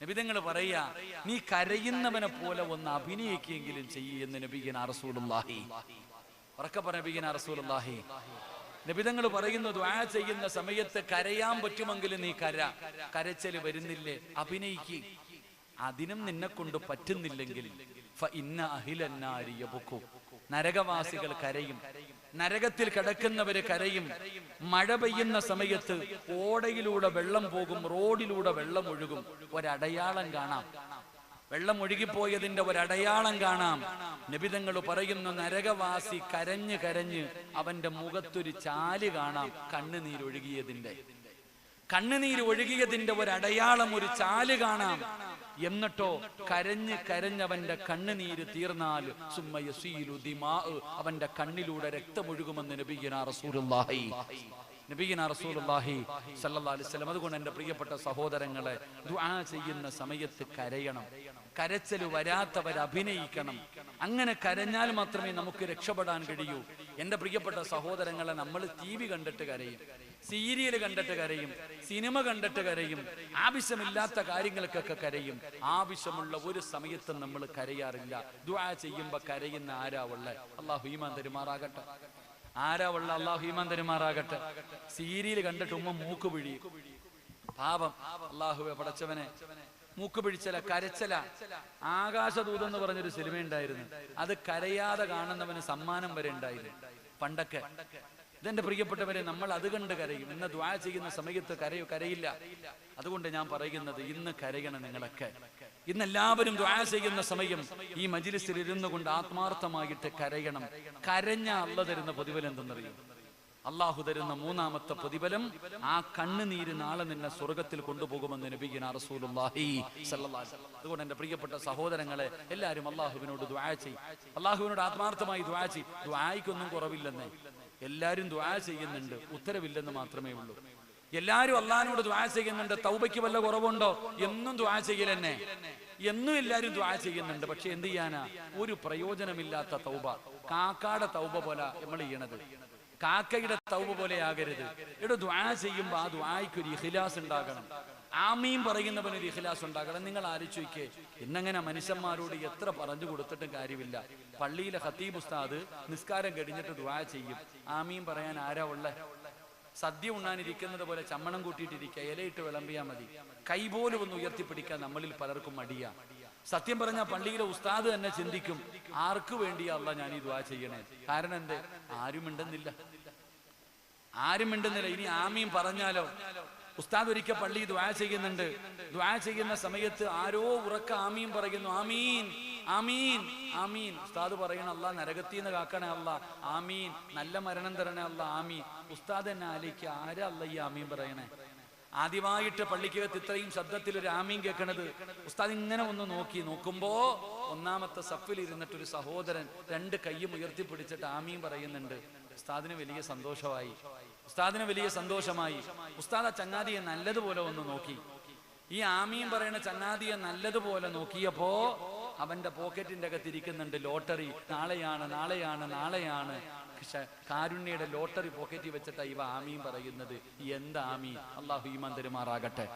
A: നബിതങ്ങൾ പറയാ, നീ കരയുന്നവനെ പോലെ ഒന്ന് അഭിനയിക്കെങ്കിലും ചെയ്യുന്ന നബിഗിന റസൂലുള്ളാഹി. ഉറക്കെ പറഞ്ഞ നബിഗിന റസൂലുള്ളാഹി. നബിതങ്ങൾ പറയുന്നു, ദുആ ചെയ്യുന്ന സമയത്ത് കരയാൻ പറ്റുമെങ്കിലും നീ കരച്ചല് വരുന്നില്ലേ? അഭിനയിക്കുക. അതിനും നിന്നെ കൊണ്ട് പറ്റുന്നില്ലെങ്കിൽ നരകവാസികൾ കരയും, നരകത്തിൽ കിടക്കുന്നവര് കരയും. മഴ പെയ്യുന്ന സമയത്ത് ഓടയിലൂടെ വെള്ളം പോകും, റോഡിലൂടെ വെള്ളം ഒഴുകും, ഒരടയാളം കാണാം. വെള്ളം ഒഴുകിപ്പോയതിന്റെ ഒരടയാളം കാണാം. നബിതങ്ങൾ പറയുന്നു, നരകവാസി കരഞ്ഞ് കരഞ്ഞ് അവന്റെ മുഖത്തൊരു ചാല് കാണാം. കണ്ണുനീര് ഒഴുകിയതിന്റെ ഒരടയാളം, ഒരു ചാല് കാണാം. എന്നിട്ടോ കരഞ്ഞ് കരഞ്ഞവന്റെ കണ്ണുനീര് തീർന്നാൽ അവന്റെ കണ്ണിലൂടെ രക്തമൊഴുകുമെന്ന് നബിയുനാ റസൂലുള്ളാഹി സല്ലല്ലാഹു അലൈഹി വസല്ലം. അതുകൊണ്ട് എന്റെ പ്രിയപ്പെട്ട സഹോദരങ്ങളെ, ദുആ ചെയ്യുന്ന സമയത്ത് കരയണം. കരച്ചല് വരാത്തവർ അഭിനയിക്കണം. അങ്ങനെ കരഞ്ഞാൽ മാത്രമേ നമുക്ക് രക്ഷപ്പെടാൻ കഴിയൂ. എന്റെ പ്രിയപ്പെട്ട സഹോദരങ്ങളെ, നമ്മൾ TV കണ്ടിട്ട് കരയും, സീരിയൽ കണ്ടിട്ട് കരയും, സിനിമ കണ്ടിട്ട് കരയും, ആവശ്യമില്ലാത്ത കാര്യങ്ങൾക്കൊക്കെ കരയും. ആവശ്യമുള്ള ഒരു സമയത്തും നമ്മൾ കരയാറില്ല. ദുആ ചെയ്യുമ്പോ കരയുന്ന ആരാ ഉള്ളെ? അല്ലാഹു ഈമാൻ തരുമാറാകട്ടെ. ആരാ ഉള്ള? അല്ലാഹു ഈമാൻ തരുമാറാകട്ടെ. സീരിയൽ കണ്ടിട്ട് ഉമ്മ മൂക്ക് പിഴി, പാപം. അല്ലാഹുവേ പടച്ചവനെ, മൂക്ക് പിടിച്ചല, കരച്ചല. ആകാശദൂതം എന്ന് പറഞ്ഞൊരു സിനിമ ഉണ്ടായിരുന്നു, അത് കരയാതെ കാണുന്നവന് സമ്മാനം വരെ ഉണ്ടായിരുന്നു പണ്ടൊക്കെ. ഇതെന്റെ പ്രിയപ്പെട്ടവരെ, നമ്മൾ അത് കണ്ട് കരയും. ഇന്ന് ദുആ ചെയ്യുന്ന സമയത്ത് കരയില്ല. അതുകൊണ്ട് ഞാൻ പറയുന്നത്, ഇന്ന് കരയണം നിങ്ങളൊക്കെ. ഇന്ന് എല്ലാവരും ദുആ ചെയ്യുന്ന സമയം ഈ മജ്ലിസിൽ ഇരുന്നു കൊണ്ട് ആത്മാർത്ഥമായിട്ട് കരയണം. കരഞ്ഞ അല്ലാഹു തരുന്ന പ്രതിഫലം എന്തെന്നറിയും? അള്ളാഹു തരുന്ന 3ാമത്തെ പ്രതിഫലം, ആ കണ്ണുനീര് നാളെ നിന്നെ സ്വർഗത്തിൽ കൊണ്ടുപോകുമെന്ന് നബിയുനാ റസൂലുള്ളാഹി സ്വല്ലല്ലാഹു അലൈഹി വസല്ലം. അതുകൊണ്ട് എന്റെ പ്രിയപ്പെട്ട സഹോദരങ്ങളെ, എല്ലാവരും അള്ളാഹുവിനോട് ദുആ ചെയ്യും, അള്ളാഹുവിനോട് ആത്മാർത്ഥമായി ദുആ ചെയ്യും. ദുആയ്ക്കൊന്നും കുറവില്ലെന്നേ. എല്ലാവരും ദുആ ചെയ്യുന്നുണ്ട്, ഉത്തരവില്ലെന്ന് മാത്രമേ ഉള്ളൂ. എല്ലാവരും അള്ളാഹിനോട് ദുആ ചെയ്യുന്നുണ്ട്, തൗബയ്ക്ക് വല്ല കുറവുണ്ടോ? എന്നും ദുആ ചെയ്യലെന്നെ, എന്നും എല്ലാവരും ദുആ ചെയ്യുന്നുണ്ട്. പക്ഷെ എന്ത് ചെയ്യാനാ? ഒരു പ്രയോജനമില്ലാത്ത തൗബ. കാക്കയുടെ തൗബ പോലെ നമ്മൾ ചെയ്യണത്. കാക്കയുടെ തൗബ പോലെ ആകരുത്. ഇവിടെ ദുആ ചെയ്യുമ്പോൾ ആ ദുആയ്ക്ക് ഒരു ഇഖ്ലാസ് ഉണ്ടാകണം. ആമീൻ പറയുന്നവന് ഒരു ഇഖ്ലാസ് ഉണ്ടാകണം. നിങ്ങൾ ആലോചിക്കേ, ഇന്നങ്ങനെ മനുഷ്യന്മാരോട് എത്ര പറഞ്ഞു കൊടുത്തിട്ടും കാര്യമില്ല. പള്ളിയിലെ ഖത്തീബ് ഉസ്താദ് നിസ്കാരം കഴിഞ്ഞിട്ട് ദുആ ചെയ്യും. ആമീൻ പറയാൻ ആരാ ഉള്ളെ? സദ്യ ഉണ്ണാനിരിക്കുന്നത് പോലെ ചമ്മണം കൂട്ടിയിട്ടിരിക്കുക, ഇലയിട്ട് വിളമ്പിയാൽ മതി. കൈപോലും ഒന്ന് ഉയർത്തിപ്പിടിക്കാൻ നമ്മളിൽ പലർക്കും മടിയാ. സത്യം പറഞ്ഞ പള്ളിയിലെ ഉസ്താദ് തന്നെ ചിന്തിക്കും, ആർക്കു വേണ്ടിയാ അല്ലാഹ് ഞാൻ ഈ ദുആ ചെയ്യണേ? കാരണം എന്തേ? ആരും മിണ്ടുന്നില്ല. ഇനി ആമീൻ പറഞ്ഞാലോ? ഉസ്താദ് ഒരിക്കൽ പള്ളി ദുആ ചെയ്യുന്നുണ്ട്. ദുആ ചെയ്യുന്ന സമയത്ത് ആരോ ഉറക്ക ആമീൻ പറയുന്നു. ആമീൻ ആമീൻ ആമീൻ. ഉസ്താദ് പറയണ, അല്ലാഹ് നരകത്തീന്ന് കാക്കണേ അല്ലാഹ്, ആമീൻ. നല്ല മരണം തരണേ അല്ലാഹ്, ആമീൻ. ഉസ്താദ് എന്നെ ആലോചിക്കുക, ആരാ അല്ലാഹ് ഈ ആമീൻ പറയണേ? ആദ്യമായിട്ട് പള്ളിക്കകത്ത് ഇത്രയും ശബ്ദത്തിൽ ഒരു ആമീൻ കേൾക്കണത്. ഉസ്താദ് ഇങ്ങനെ ഒന്ന് നോക്കുമ്പോ 1ാമത്തെ സഫിൽ ഇരുന്നിട്ടൊരു സഹോദരൻ 2 കൈയും ഉയർത്തിപ്പിടിച്ചിട്ട് ആമീൻ പറയുന്നുണ്ട്. ഉസ്താദിന് വലിയ സന്തോഷമായി. ഉസ്താദ് ആ ചങ്ങാതിയെ നല്ലതുപോലെ ഒന്ന് നോക്കി. ഈ ആമീൻ പറയുന്ന ചങ്ങാതിയെ നല്ലതുപോലെ നോക്കിയപ്പോ അവന്റെ പോക്കറ്റിന്റെ അകത്തിരിക്കുന്നുണ്ട് ലോട്ടറി. നാളെയാണ്. കാരുണ്യയുടെ ലോട്ടറി പോക്കറ്റിൽ വെച്ചിട്ടാ ഇവ ആമീൻ പറയുന്നത്. എന്താ ആമീൻ? അള്ളാഹു ഈമാൻ തരുമാറാകട്ടെ.